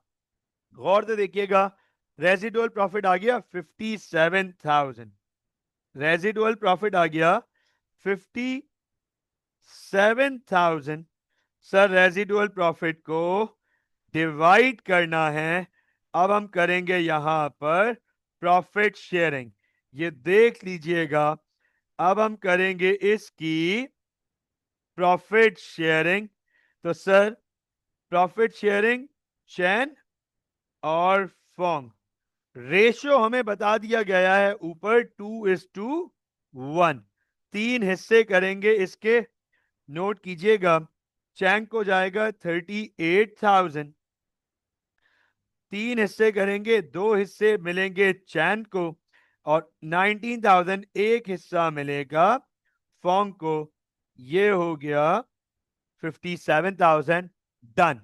गौर से देखिएगा, रेजिडुअल प्रॉफिट आ गया 57,000, रेजिडुअल प्रॉफिट आ गया 57,000। सर रेजिडुअल प्रॉफिट को डिवाइड करना है, अब हम करेंगे यहां पर प्रॉफिट शेयरिंग, ये देख लीजिएगा, अब हम करेंगे इसकी प्रॉफिट शेयरिंग। तो सर प्रॉफिट शेयरिंग चैन और फोंग रेशियो हमें बता दिया गया है ऊपर 2:1, 3 हिस्से करेंगे इसके, नोट कीजिएगा। चैंग को जाएगा 38,000, 3 हिस्से करेंगे, 2 हिस्से मिलेंगे चैन को, और 19,000 एक हिस्सा मिलेगा फॉन्ग को। ये हो गया 57,000। Done,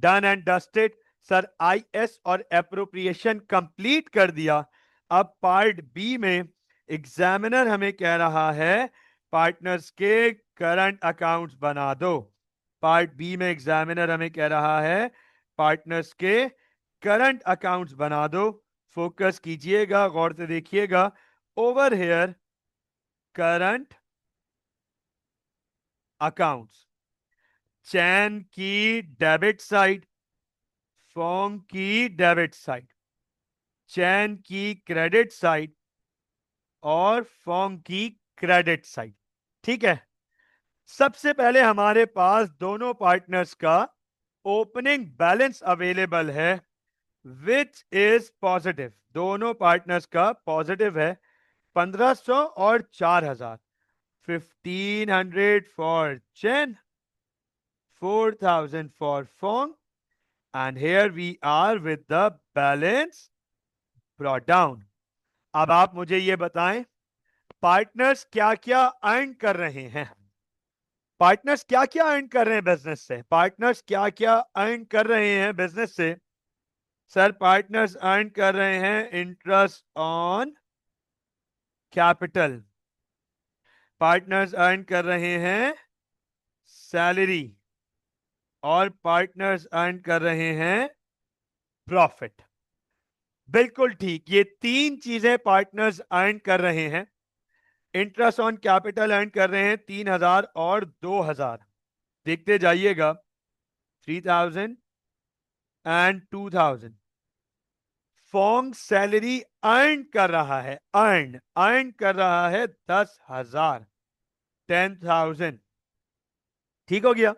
done and dusted. Sir IS और एप्रोप्रिएशन कंप्लीट कर दिया। अब पार्ट बी में एग्जामिनर हमें कह रहा है पार्टनर्स के करंट अकाउंट्स बना दो। पार्ट बी में एग्जामिनर हमें कह रहा है पार्टनर्स के करंट अकाउंट्स बना दो। फोकस कीजिएगा, गौर से देखिएगा। ओवर हेयर करंट अकाउंट्स, चैन की डेबिट साइड, फॉर्म की डेबिट साइड, चैन की क्रेडिट साइड और फॉर्म की क्रेडिट साइड। ठीक है। सबसे पहले हमारे पास दोनों पार्टनर्स का ओपनिंग बैलेंस अवेलेबल है विच इज पॉजिटिव। दोनों पार्टनर्स का पॉजिटिव है 1500 और 4000। 1500 for chain, 4000 for form, and here we are with the balance brought down. अब आप मुझे ये बताएं पार्टनर्स क्या क्या अर्न कर रहे हैं। पार्टनर्स क्या क्या अर्न कर रहे हैं बिजनेस से? पार्टनर्स क्या क्या अर्न कर रहे हैं बिजनेस से? सर पार्टनर्स अर्न कर रहे हैं interest on capital, partners earn कर रहे हैं सैलरी, और पार्टनर्स अर्न कर रहे हैं प्रॉफिट। बिल्कुल ठीक, ये तीन चीजें पार्टनर्स अर्न कर रहे हैं। इंटरेस्ट ऑन कैपिटल अर्न कर रहे हैं 3,000 और 2,000। देखते जाइएगा 3,000 एंड 2,000। फॉर्म सैलरी अर्न कर रहा है, अर्न कर रहा है 10,000, 10,000। ठीक हो गया।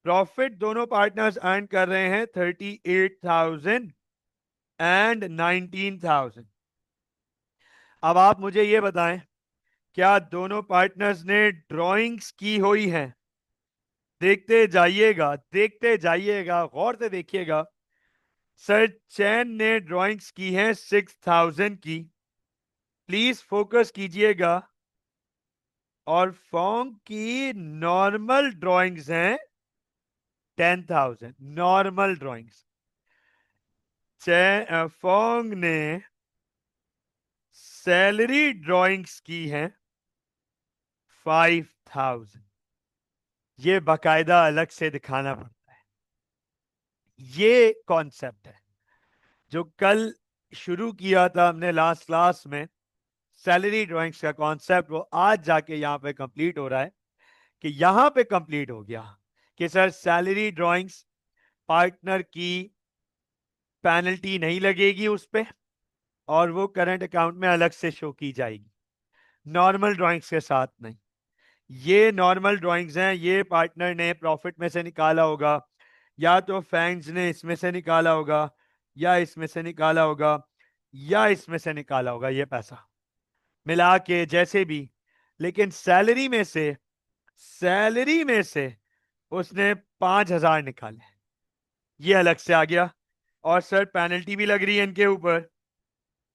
प्रॉफिट दोनों पार्टनर्स अर्न कर रहे हैं 38,000 एंड 19,000। अब आप मुझे ये बताएं क्या दोनों पार्टनर्स ने ड्राइंग्स की हुई हैं? देखते जाइएगा, देखते जाइएगा, गौर से देखिएगा। सर चैन ने ड्राइंग्स की हैं 6,000 की, प्लीज फोकस कीजिएगा। और फॉन्ग की नॉर्मल ड्राइंग्स हैं 10,000, नॉर्मल ड्राइंग्स। फॉन्ग ने सैलरी ड्राइंग्स की हैं 5,000। ये बकायदा अलग से दिखाना पड़ता है। ये कॉन्सेप्ट है जो कल शुरू किया था हमने लास्ट क्लास में, सैलरी ड्राइंग्स का कॉन्सेप्ट, वो आज जाके यहां पे कंप्लीट हो रहा है। कि यहां पे कंप्लीट हो गया कि सर सैलरी ड्राइंग्स पार्टनर की पेनल्टी नहीं लगेगी उस पे, और वो करंट अकाउंट में अलग से शो की जाएगी, नॉर्मल ड्राइंग्स के साथ नहीं। ये नॉर्मल ड्राइंग्स हैं, ये पार्टनर ने प्रॉफिट में से निकाला होगा, या तो फैंग्स ने इसमें से निकाला होगा, या इसमें से निकाला होगा, या इसमें से निकाला होगा, ये पैसा मिला के जैसे भी। लेकिन सैलरी में से उसने 5,000 निकाले, ये अलग से आ गया। और सर पेनल्टी भी लग रही है इनके ऊपर,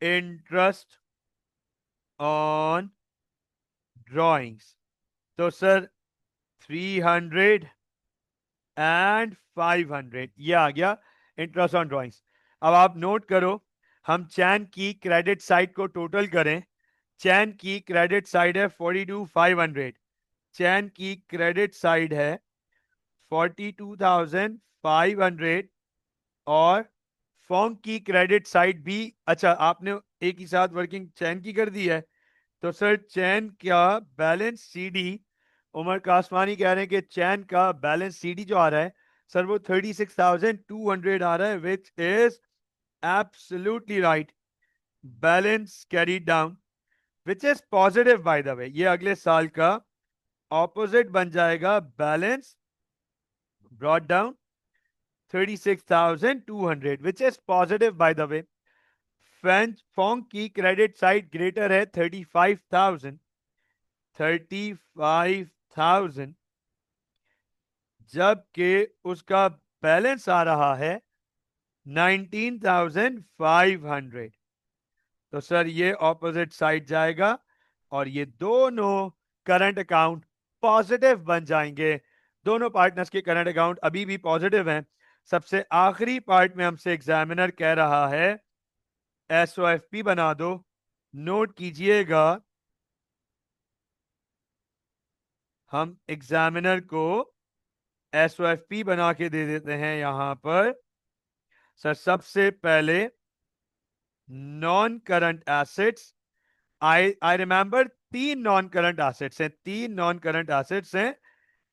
इंटरेस्ट ऑन ड्राइंग्स। तो सर 300 एंड 500 ये आ गया इंटरेस्ट ऑन ड्राइंग्स। अब आप नोट करो, हम चैन की क्रेडिट साइड को टोटल करें। चैन की क्रेडिट साइड है 42,500, चैन की क्रेडिट साइड है 42,500, और फॉर्म की क्रेडिट साइड भी, अच्छा आपने एक ही साथ वर्किंग चैन की कर दी है। तो सर चैन का बैलेंस सीडी, उमर कासवानी कह रहे हैं कि चैन का बैलेंस सीडी जो आ रहा है सर वो 36,200 आ रहा है, which is absolutely right. Balance carried down which is positive by the way, ये अगले साल का ऑपोजिट बन जाएगा, balance brought down 36,200 which is positive by the way। Fong की क्रेडिट साइड ग्रेटर है 35,000 जबकि उसका बैलेंस आ रहा है 19,500। तो सर ये ऑपोजिट साइड जाएगा और ये दोनों करंट अकाउंट पॉजिटिव बन जाएंगे। दोनों पार्टनर्स के करंट अकाउंट अभी भी पॉजिटिव हैं। सबसे आखिरी पार्ट में हमसे एग्जामिनर कह रहा है एसओएफपी बना दो। नोट कीजिएगा, हम एग्जामिनर को एसओएफपी बना के दे देते हैं यहां पर। सर सबसे पहले non current assets, I remember तीन नॉन करंट एसेट्स हैं, तीन नॉन करंट एसेट्स हैं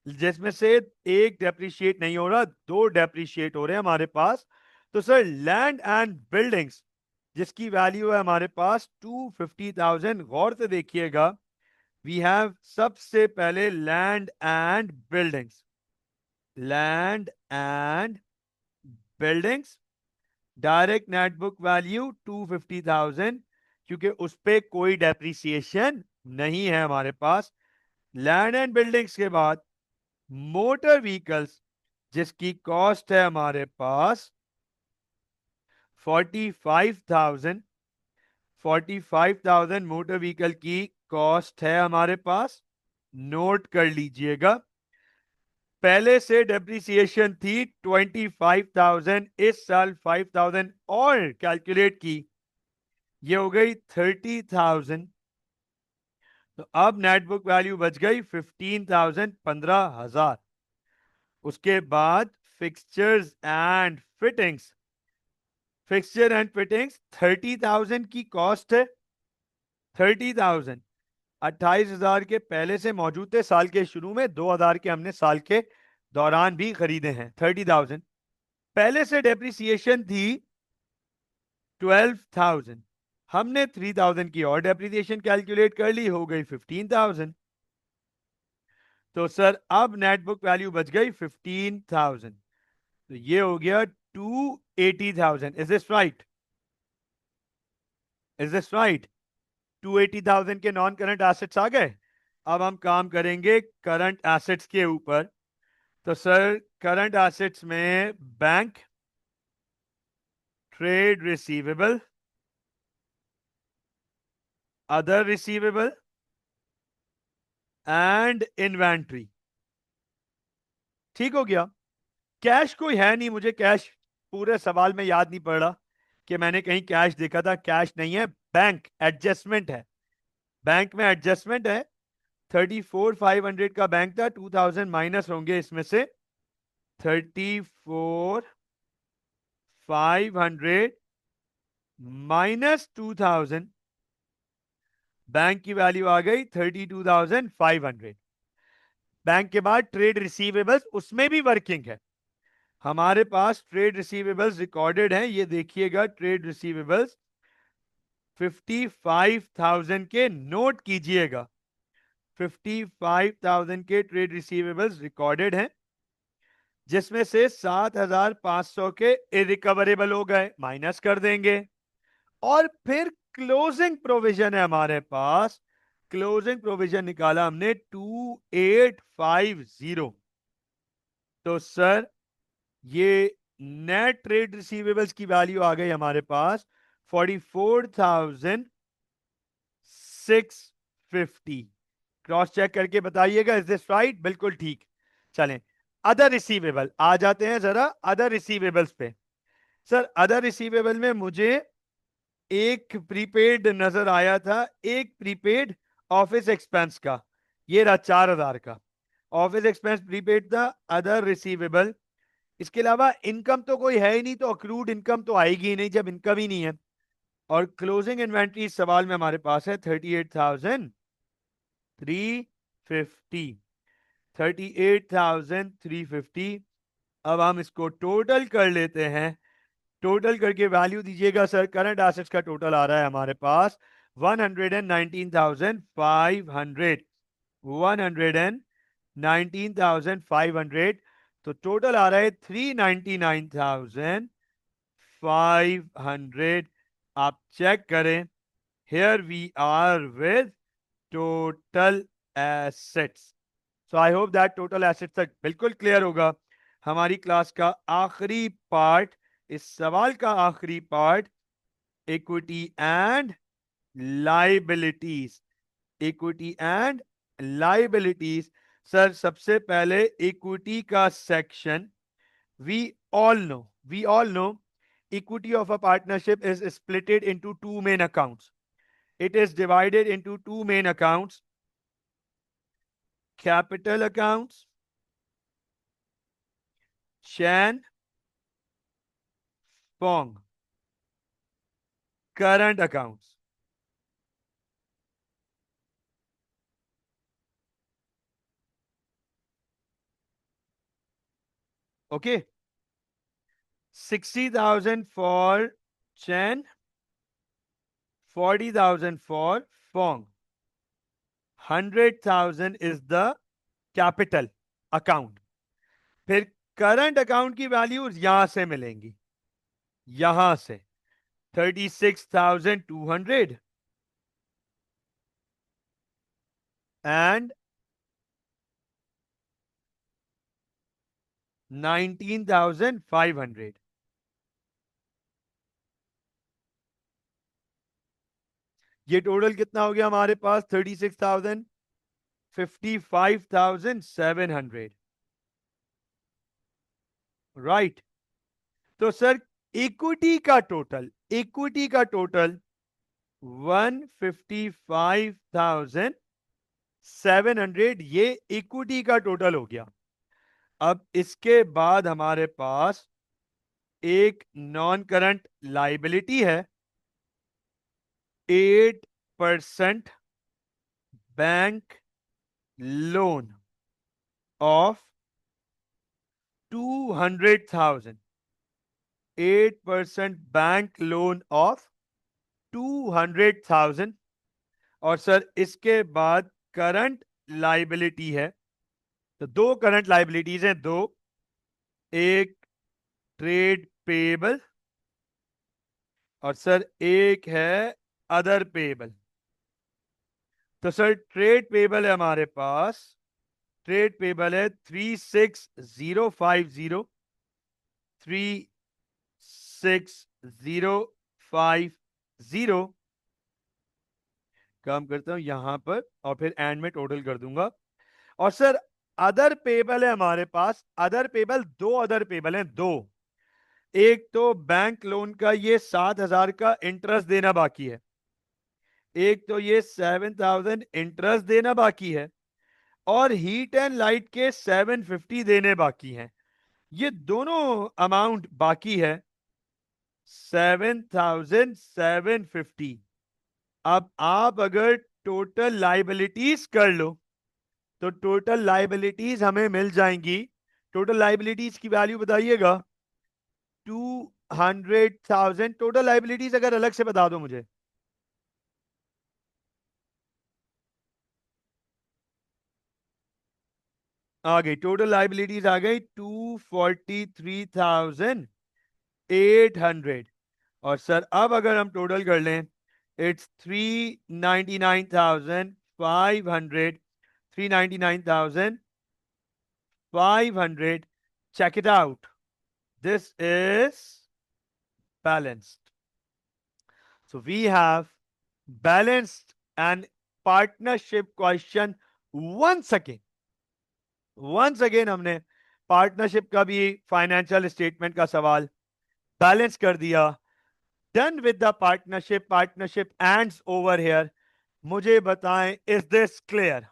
जिसमें से एक डेप्रिशिएट नहीं हो रहा, दो डेप्रिशिएट हो रहे हैं हमारे पास। तो सर लैंड एंड बिल्डिंग्स जिसकी वैल्यू है हमारे पास 250,000, गौर से देखिएगा। वी हैव सबसे पहले land and buildings, land and buildings direct net book value 250,000 क्योंकि उस पे कोई डेप्रिसिएशन नहीं है हमारे पास। लैंड एंड बिल्डिंग्स के बाद मोटर व्हीकल्स जिसकी कॉस्ट है हमारे पास 45,000, 45,000 मोटर व्हीकल की कॉस्ट है हमारे पास। नोट कर लीजिएगा, पहले से डेप्रिसिएशन थी 25,000, इस साल 5,000 और कैलकुलेट की, ये हो गई 30,000। तो अब नेटबुक वैल्यू बच गई 15,000, 15,000। उसके बाद fixtures and fittings, fixture and fittings 30,000 की कॉस्ट है। 30,000 28,000 के पहले से मौजूद थे, साल के शुरू में 2,000 के हमने साल के दौरान भी खरीदे हैं। 30,000 पहले से डेप्रिसिएशन थी 12,000, हमने 3,000 की और डेप्रिसिएशन कैलकुलेट कर ली, हो गई 15,000। तो सर अब नेट बुक वैल्यू बच गई 15,000, तो ये हो गया 280,000। Is this right? Is this right? 280,000 के नॉन करंट एसेट्स आ गए। अब हम काम करेंगे करंट एसेट्स के ऊपर। तो सर करंट एसेट्स में bank, trade receivable, other receivable and inventory. ठीक हो गया। कैश कोई है नहीं, मुझे कैश पूरे सवाल में याद नहीं पड़ रहा कि मैंने कहीं कैश देखा था। कैश नहीं है, बैंक एडजस्टमेंट है, बैंक में एडजस्टमेंट है। 34,500 का बैंक था, 2,000 माइनस होंगे इसमें से। 34,500 माइनस 2,000, बैंक की वैल्यू आ गई 32,500। बैंक के बाद ट्रेड रिसीवेबल्स, उसमें भी वर्किंग है हमारे पास। ट्रेड रिसीवेबल्स रिकॉर्डेड हैं, ये देखिएगा ट्रेड रिसीवेबल्स 55,000 के, नोट कीजिएगा 55,000 के ट्रेड रिसीवेबल्स रिकॉर्डेड हैं, जिसमें से 7,500 के इरिकवरेबल हो गए, माइनस कर देंगे। और फिर क्लोजिंग प्रोविजन है हमारे पास, क्लोजिंग प्रोविजन निकाला हमने 2850। तो सर ये नेट ट्रेड रिसीवेबल्स की वैल्यू आ गई हमारे पास 44,650। क्रॉस चेक करके बताइएगा इज दिस राइट? बिल्कुल ठीक। चलें अदर रिसीवेबल आ जाते हैं जरा, अदर रिसीवेबल्स पे। सर अदर रिसीवेबल में मुझे एक प्रीपेड नजर आया था, एक प्रीपेड ऑफिस एक्सपेंस का, ये रहा 4,000 का ऑफिस एक्सपेंस प्रीपेड था, अदर रिसीवेबल। इसके अलावा इनकम तो कोई है ही नहीं, तो अक्रूड इनकम तो आएगी ही नहीं जब इनकम ही नहीं है। और क्लोजिंग इन्वेंट्री इस सवाल में हमारे पास है 38,350, 38,350। अब हम इसको टोटल कर लेते हैं, टोटल करके वैल्यू दीजिएगा। सर करंट एसेट्स का टोटल आ रहा है हमारे पास 119,500, 119,500। तो टोटल आ रहा है 399,500। आप चेक करें, here we are with total assets. So I hope that total assets तक बिल्कुल क्लियर होगा. हमारी क्लास का आखिरी पार्ट, इस सवाल का आखिरी part, equity and liabilities. Equity and liabilities. Sir सबसे पहले इक्विटी का section. We all know equity of a partnership is splitted into two main accounts. It is divided into two main accounts: capital accounts, Chan, Pong, current accounts. Okay, 60,000 for Chan, 40,000 for Pong. 100,000 is the capital account. फिर current account की values यहां से मिलेंगी, यहां से 36,200 and 19,500. ये total कितना हो गया हमारे पास? 36,000, 55,700. राइट. तो सर इक्विटी का टोटल 155,700, ये इक्विटी का टोटल हो गया. अब इसके बाद हमारे पास एक नॉन करंट लाइबिलिटी है, 8% bank loan of 200,000. 8% bank loan of 200,000. और सर इसके बाद करंट लाइबिलिटी है, तो दो करंट लाइबिलिटीज हैं, दो. एक ट्रेड पेएबल और सर एक है अदर पेएबल. तो सर ट्रेड पेएबल है हमारे पास, ट्रेड पेएबल है 36,050, 36,050. काम करता हूं यहां पर और फिर एंड में टोटल कर दूंगा. और सर अदर पेबल है हमारे पास. अदर पेबल, दो अदर पेबल हैं, दो. एक तो बैंक लोन का ये 7,000 का इंटरेस्ट देना बाकी है, एक तो ये 7,000 इंटरेस्ट देना बाकी है, और हीट एंड लाइट के 750 देने बाकी हैं. ये दोनों अमाउंट बाकी है 7,750. अब आप अगर टोटल लाइबिलिटीज कर लो तो टोटल लाइबिलिटीज हमें मिल जाएंगी. टोटल लाइबिलिटीज की वैल्यू बताइएगा. 200,000 टोटल लाइबिलिटीज, अगर अलग से बता दो मुझे. आ गई टोटल लाइबिलिटीज, आ गई 243,800. और सर अब अगर हम टोटल कर लें, it's 399,500. 399,500. Check it out. This is balanced. So we have balanced and partnership question once again. Once again हमने पार्टनरशिप का भी फाइनेंशियल स्टेटमेंट का सवाल बैलेंस कर दिया. Done with the partnership. Partnership ends over here. मुझे बताएं, इज दिस क्लियर?